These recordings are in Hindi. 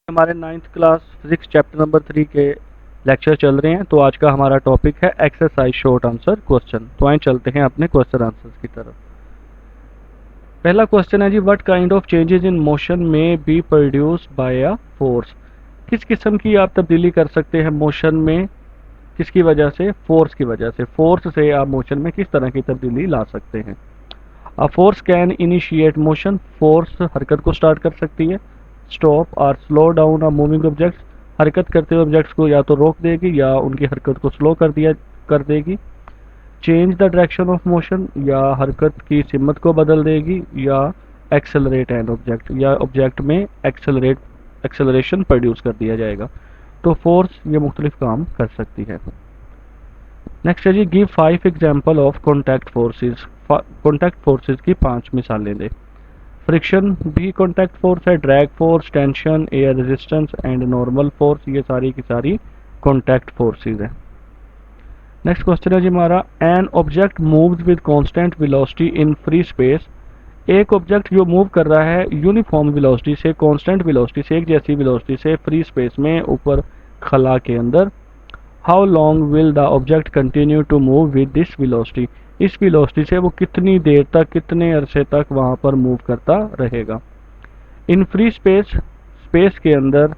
हमारे 9th class physics chapter number 3 के लेक्चर चल रहे हैं। तो आज का हमारा टॉपिक है एक्सरसाइज शॉर्ट आंसर क्वेश्चन। तो आइए चलते हैं अपने क्वेश्चन आंसर्स की तरफ। पहला क्वेश्चन है जी, what kind of changes in motion may be produced by a force. किस किस्म की आप तब्दीली कर सकते हैं मोशन में, किसकी वजह से? फोर्स की वजह से। फोर्स से आप मोशन में किस तरह की तब्दीली ला सकते हैं? A force can initiate motion, force हरकत को स्टार्ट कर सकती है। स्टॉप और slow down a moving objects, हरकत करते हुए ऑब्जेक्ट्स को या तो रोक देगी या उनकी हरकत को स्लो कर देगी। Change the direction of motion, या हरकत की सिमत को बदल देगी। या एक्सेलरेट एन ऑब्जेक्ट, या ऑब्जेक्ट में एक्सेलरेशन प्रोड्यूस कर दिया जाएगा। तो फोर्स ये मुख्तलिफ काम कर सकती है। नेक्स्ट है जी, give 5 example of contact forces. Contact forces की 5 मिसालें दे। फ्रिक्शन भी कॉन्टैक्ट फोर्स है। Drag force, tension, air resistance and normal force, ये सारी की सारी कॉन्टैक्ट फोर्सेस हैं। नेक्स्ट क्वेश्चन है जी हमारा, an object moves with constant velocity in free space. एक ऑब्जेक्ट जो मूव कर रहा है यूनिफॉर्म वेलोसिटी से, कांस्टेंट वेलोसिटी से, एक जैसी वेलोसिटी से फ्री स्पेस में ऊपर खला के अंदर। How long will the object continue to move with this velocity. इस वेलोसिटी से वो कितनी देर तक, कितने अरसे तक वहां पर मूव करता रहेगा। इन फ्री स्पेस, स्पेस के अंदर,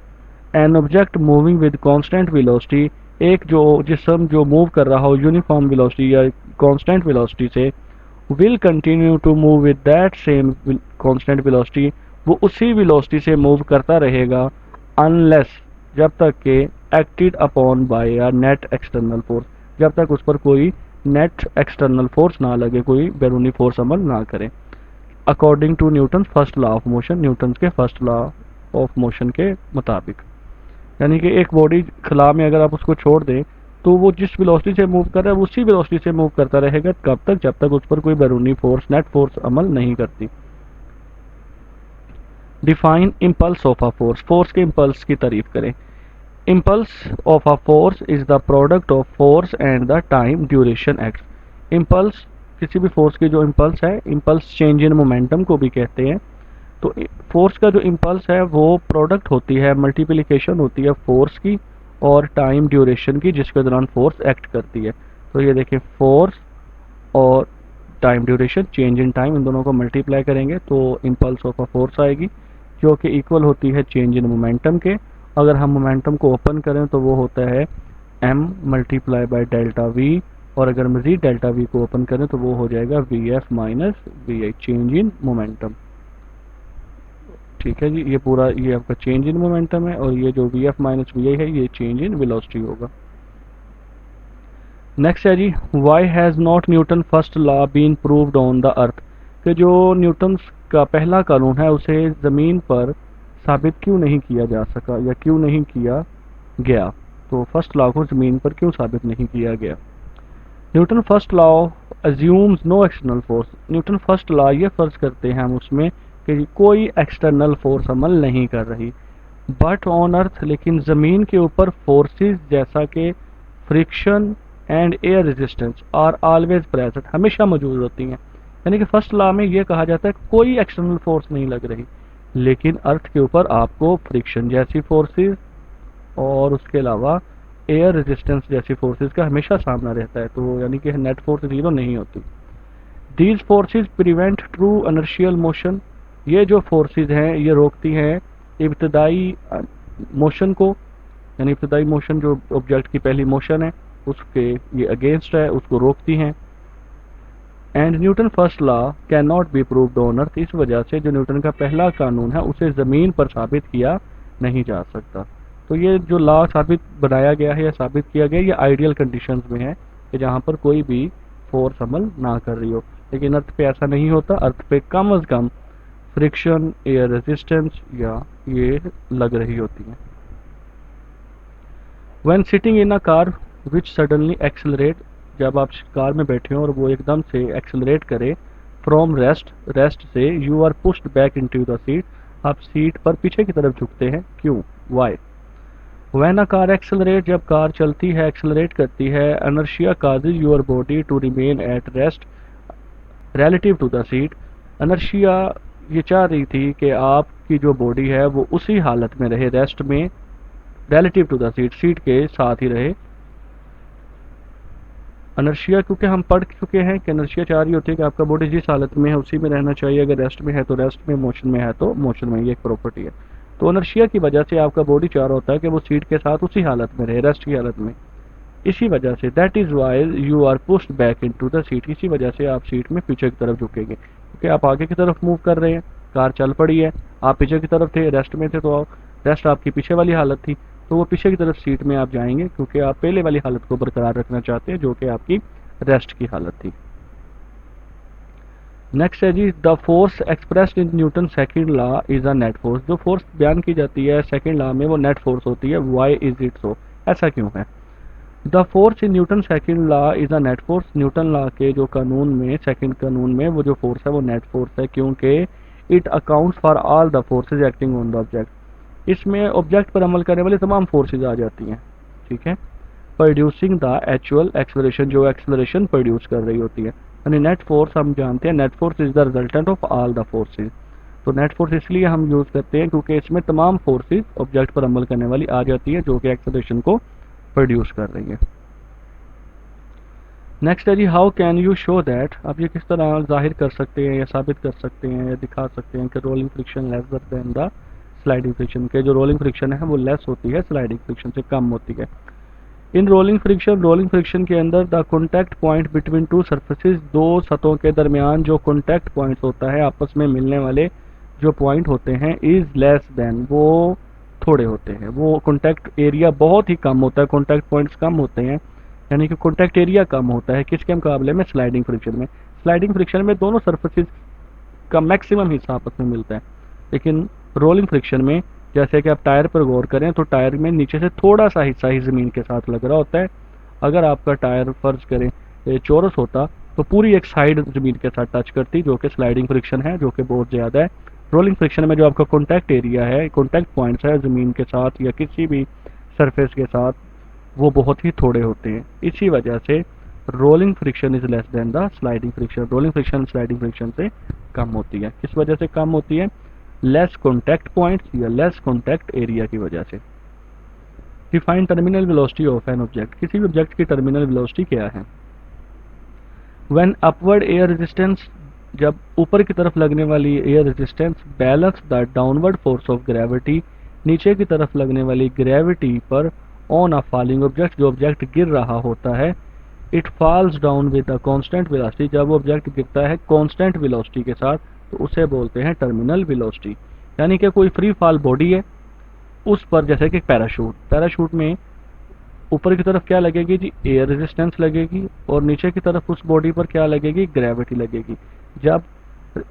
an object moving with constant velocity, एक जो जिस्म जो मूव कर रहा हो यूनिफॉर्म वेलोसिटी या कांस्टेंट वेलोसिटी से, will continue to move with that same constant velocity, वो उसी वेलोसिटी से मूव करता रहेगा अनलेस, जब तक के एक्टेड अपॉन बाय अ नेट एक्सटर्नल फोर्स, जब तक उस पर कोई नेट एक्सटर्नल फोर्स ना लगे, कोई बैरूनी फोर्स अमल ना करे। According to Newton first law of motion, Newton के फर्स्ट लॉ ऑफ मोशन के मुताबिक। यानी कि एक बॉडी खला में अगर आप उसको छोड़ दें तो वो जिस वेलोसिटी से मूव कर रहा है उसी वेलोसिटी से मूव करता रहेगा। कब तक? जब तक उस पर कोई बैरूनी फोर्स, नेट फोर्स अमल नहीं करती। Define impulse of a force, force के इम्पल्स की तारीफ करें। Impulse of a force is the product of force and the time duration act. Impulse, किसी भी फोर्स की जो इम्पल्स है, इम्पल्स चेंज इन मोमेंटम को भी कहते हैं। तो फोर्स का जो इम्पल्स है वो प्रोडक्ट होती है, मल्टीप्लिकेशन होती है फोर्स की और टाइम ड्यूरेशन की, जिसके दौरान फोर्स एक्ट करती है। तो ये देखिए, फोर्स और time duration, change in time, इन दोनों को मल्टीप्लाई करेंगे तो इम्पल्स ऑफ अ फोर्स आएगी, जो कि इक्वल होती है चेंज इन मोमेंटम के। अगर हम मोमेंटम को ओपन करें तो वो होता है m multiply by delta v, और अगर मजीद डेल्टा v को ओपन करें तो वो हो जाएगा vf minus vi, change in momentum. ठीक है जी, ये पूरा ये आपका चेंज इन मोमेंटम है, और ये जो vf माइनस vi है ये चेंज इन वेलोसिटी होगा। नेक्स्ट है जी, why has not Newton first law been proved on the earth. कि जो न्यूटन का पहला कानून है उसे ज़मीन पर साबित क्यों नहीं किया जा सका या क्यों नहीं किया गया। तो फर्स्ट लॉ को ज़मीन पर क्यों साबित नहीं किया गया? Newton first law assumes no external force. Newton first law ये फर्ज करते हैं हम उसमें कि कोई एक्सटर्नल फोर्स अमल नहीं कर रही। बट ऑन अर्थ, लेकिन ज़मीन के ऊपर फोर्सेस जैसा कि friction and air resistance R always present, हमेशा मौजूद होती हैं। यानी कि फर्स्ट लॉ में ये कहा जाता है कोई एक्सटर्नल फोर्स नहीं लग रही, लेकिन अर्थ के ऊपर आपको फ्रिक्शन जैसी फोर्सेस और उसके अलावा एयर रेजिस्टेंस जैसी फोर्सेस का हमेशा सामना रहता है। तो यानी कि नेट फोर्स जीरो नहीं होती। These forces prevent true inertial motion, ये जो फोर्सेस हैं ये रोकती हैं इब्तदाई मोशन को, यानी इब्तदाई मोशन जो ऑब्जेक्ट की पहली मोशन है उसके ये अगेंस्ट है, उसको रोकती हैं। And Newton first law can not be proved on earth, इस वजह से जो न्यूटन का पहला कानून है उसे ज़मीन पर साबित किया नहीं जा सकता। तो ये जो लॉ साबित बनाया गया है या साबित किया गया, ये आइडियल कंडीशंस में है कि जहाँ पर कोई भी फोर्स अमल ना कर रही हो। लेकिन अर्थ पे ऐसा नहीं होता, अर्थ पे कम अज़ कम फ्रिक्शन, एयर रेजिस्टेंस या ये लग रही होती हैं। When sitting in a car which suddenly accelerate, जब आप कार में बैठे हो और वो एकदम से एक्सेलरेट करे फ्रॉम रेस्ट, रेस्ट से, you are pushed back into the seat, आप सीट पर पीछे की तरफ झुकते हैं। क्यों? Why? When a car accelerate, जब कार चलती है, एक्सेलरेट करती है, inertia causes your body to remain at rest relative to the seat. Inertia ये चाह रही थी कि आप की जो बॉडी है वो उसी हालत में रहे, रेस्ट में, relative to the seat, seat के साथ ही रहे। अनर्शिया, क्योंकि हम पढ़ चुके हैं कि अनर्शिया चाह रही होती है कि आपका बॉडी जिस हालत में है उसी में रहना चाहिए, अगर रेस्ट में है तो रेस्ट में, मोशन में है तो मोशन में, ये एक प्रॉपर्टी है। तो अनर्शिया की वजह से आपका बॉडी चाह रहा होता है कि वो सीट के साथ उसी हालत में रहे, रेस्ट की हालत में। इसी वजह से that is why you are pushed back into the seat, इसी वजह से आप सीट में पीछे की तरफ झुकेंगे, क्योंकि आप आगे की तरफ मूव कर रहे हैं, कार चल पड़ी है, आप पीछे की तरफ थे, रेस्ट में थे, तो रेस्ट आपकी पीछे वाली हालत थी, तो वो पीछे की तरफ सीट में आप जाएंगे, क्योंकि आप पहले वाली हालत को बरकरार रखना चाहते हैं जो कि आपकी रेस्ट की हालत थी। नेक्स्ट है जी, the force expressed in Newton second law is a net force, जो फोर्स बयान की जाती है सेकंड लॉ में वो नेट फोर्स होती है। व्हाई इज इट सो, ऐसा क्यों है? The force in Newton second law is a net force, Newton law के जो कानून में, सेकंड कानून में वो जो फोर्स है वो नेट फोर्स है, क्योंकि it accounts for all the forces acting on the object, इसमें ऑब्जेक्ट पर अमल करने वाली तमाम फोर्सेज आ जाती हैं, ठीक है। प्रोड्यूसिंग द एक्चुअल एक्सेलरेशन, जो एक्सेलरेशन प्रोड्यूस कर रही होती है, यानी नेट फोर्स हम जानते हैं, net force is the resultant of all the forces. तो नेट फोर्स इसलिए हम यूज करते हैं क्योंकि इसमें तमाम फोर्सेज ऑब्जेक्ट पर अमल करने वाली आ जाती है जो कि एक्सेलरेशन को प्रोड्यूस कर रही है। नेक्स्ट है जी, how can you show that, आप ये किस तरह जाहिर कर सकते हैं या साबित कर सकते हैं या दिखा सकते हैं कि rolling friction lesser than the sliding friction, के जो रोलिंग फ्रिक्शन है वो लेस होती है, स्लाइडिंग फ्रिक्शन से कम होती है। इन रोलिंग फ्रिक्शन के अंदर the contact point between two surfaces, दो सतहों के दरमियान जो कॉन्टैक्ट पॉइंट्स होता है, आपस में मिलने वाले जो पॉइंट होते हैं, इज लेस देन, वो थोड़े होते हैं, वो कॉन्टैक्ट एरिया बहुत ही कम होता है, कॉन्टैक्ट पॉइंट्स कम होते हैं, यानी कि कॉन्टैक्ट एरिया कम होता है, किसके मुकाबले में? स्लाइडिंग फ्रिक्शन में। स्लाइडिंग फ्रिक्शन में दोनों सरफेसेस का मैक्सिमम हिस्सा आपस में मिलता है, लेकिन रोलिंग फ्रिक्शन में जैसे कि आप टायर पर गौर करें तो टायर में नीचे से थोड़ा सा हिस्सा ही ज़मीन के साथ लग रहा होता है। अगर आपका टायर फर्ज करें चौरस होता तो पूरी एक साइड ज़मीन के साथ टच करती, जो कि स्लाइडिंग फ्रिक्शन है, जो कि बहुत ज़्यादा है। रोलिंग फ्रिक्शन में जो आपका कॉन्टैक्ट एरिया है, कॉन्टैक्ट पॉइंट्स है ज़मीन के साथ या किसी भी सरफेस के साथ, वो बहुत ही थोड़े होते हैं। इसी वजह से rolling friction is less than the sliding friction, rolling friction sliding friction से कम होती है। किस वजह से कम होती है? लेस कॉन्टैक्ट पॉइंट्स या लेस कॉन्टैक्ट एरिया की वजह से। Define terminal velocity of an object, किसी भी ऑब्जेक्ट की टर्मिनल वेलोसिटी क्या है? व्हेन अपवर्ड एयर रेजिस्टेंस, जब ऊपर की तरफ लगने वाली air resistance balance the downward force of gravity, नीचे की तरफ लगने वाली ग्रेविटी पर ऑन अ फॉलिंग ऑब्जेक्ट, जो ऑब्जेक्ट गिर रहा होता है, it falls down with a constant velocity, जब ऑब्जेक्ट गिरता है कांस्टेंट वेलोसिटी के साथ तो उसे बोलते हैं टर्मिनल वेलोसिटी। यानी कि कोई फ्री फॉल बॉडी है, उस पर जैसे कि पैराशूट में ऊपर की तरफ क्या लगेगी जी? एयर रेजिस्टेंस लगेगी, और नीचे की तरफ उस बॉडी पर क्या लगेगी? ग्रेविटी लगेगी। जब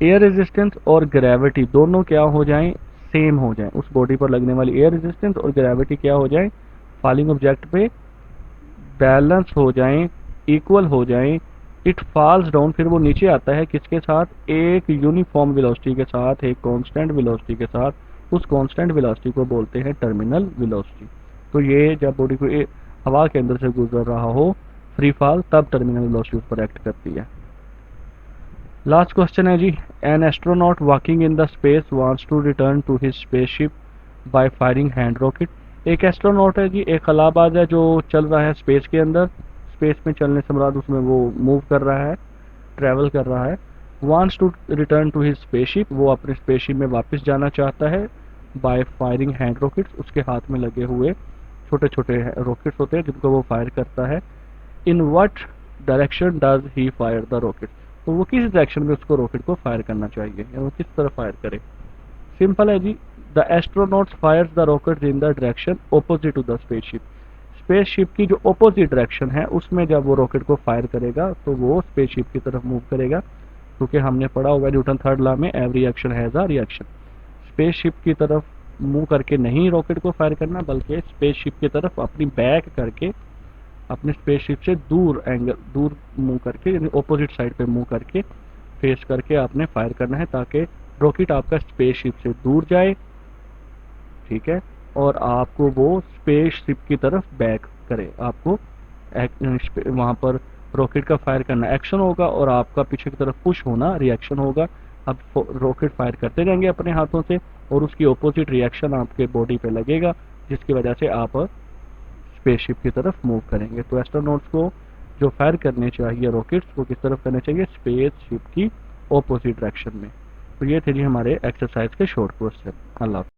एयर रेजिस्टेंस और ग्रेविटी दोनों क्या हो जाएं? सेम हो जाएं, उस बॉडी पर लगने वाली एयर रेजिस्टेंस और ग्रेविटी क्या हो जाए? फॉलिंग ऑब्जेक्ट पे बैलेंस हो जाएं, इक्वल हो जाएं, इट फॉल्स डाउन, फिर वो नीचे आता है किसके साथ? एक यूनिफॉर्म वेलोसिटी के साथ, एक कांस्टेंट वेलोसिटी के साथ। उस कांस्टेंट वेलोसिटी को बोलते हैं टर्मिनल वेलोसिटी। तो ये जब बॉडी को हवा के अंदर से गुजर रहा हो फ्री फॉल, तब टर्मिनल वेलोसिटी उस पर एक्ट करती है। लास्ट क्वेश्चन है जी, an astronaut walking in the space wants to return to his spaceship by firing hand rocket. एक एस्ट्रोनॉट है जी, एक खलाबाज है जो चल रहा है स्पेस के अंदर, स्पेस में चलने से मुराद उसमें वो मूव कर रहा है, ट्रैवल कर रहा है। Wants to return to his spaceship, वो अपने स्पेसशिप में वापस जाना चाहता है। बाय फायरिंग हैंड रॉकेट्स, उसके हाथ में लगे हुए छोटे छोटे रॉकेट्स होते हैं जिनको वो फायर करता है। In what direction does he fire the rocket, तो वो किस डायरेक्शन में उसको रॉकेट को फायर करना चाहिए या वो किस तरह फायर करे? सिंपल है जी, the astronauts fires the rocket in the direction opposite to the spaceship. Spaceship की जो ऑपोजिट डायरेक्शन है उसमें जब वो रॉकेट को फायर करेगा तो वो स्पेसशिप की तरफ मूव करेगा, क्योंकि हमने पढ़ा होगा न्यूटन थर्ड लॉ में every action has a reaction. Spaceship की तरफ मूव करके नहीं रॉकेट को फायर करना, बल्कि स्पेसशिप की तरफ अपनी बैक करके, अपने स्पेसशिप से दूर मूव करके, यानी ऑपोजिट साइड पे मूव करके, फेस करके आपने फायर करना है, ताकि रॉकेट आपका स्पेसशिप से दूर जाए, ठीक है, और आपको वो स्पेसशिप की तरफ बैक करे। आपको वहां पर रॉकेट का फायर करना एक्शन होगा और आपका पीछे की तरफ पुश होना रिएक्शन होगा। आप रॉकेट फायर करते जाएंगे अपने हाथों से और उसकी ऑपोजिट रिएक्शन आपके बॉडी पे लगेगा, जिसकी वजह से आप स्पेसशिप की तरफ मूव करेंगे। तो एस्ट्रोनॉट्स को जो फायर करने चाहिए रॉकेट्स, वो किस तरफ करने चाहिए? स्पेसशिप की ऑपोजिट डायरेक्शन में। तो ये थे जी हमारे एक्सरसाइज के शॉर्ट क्वेश्चन। अल्लाह।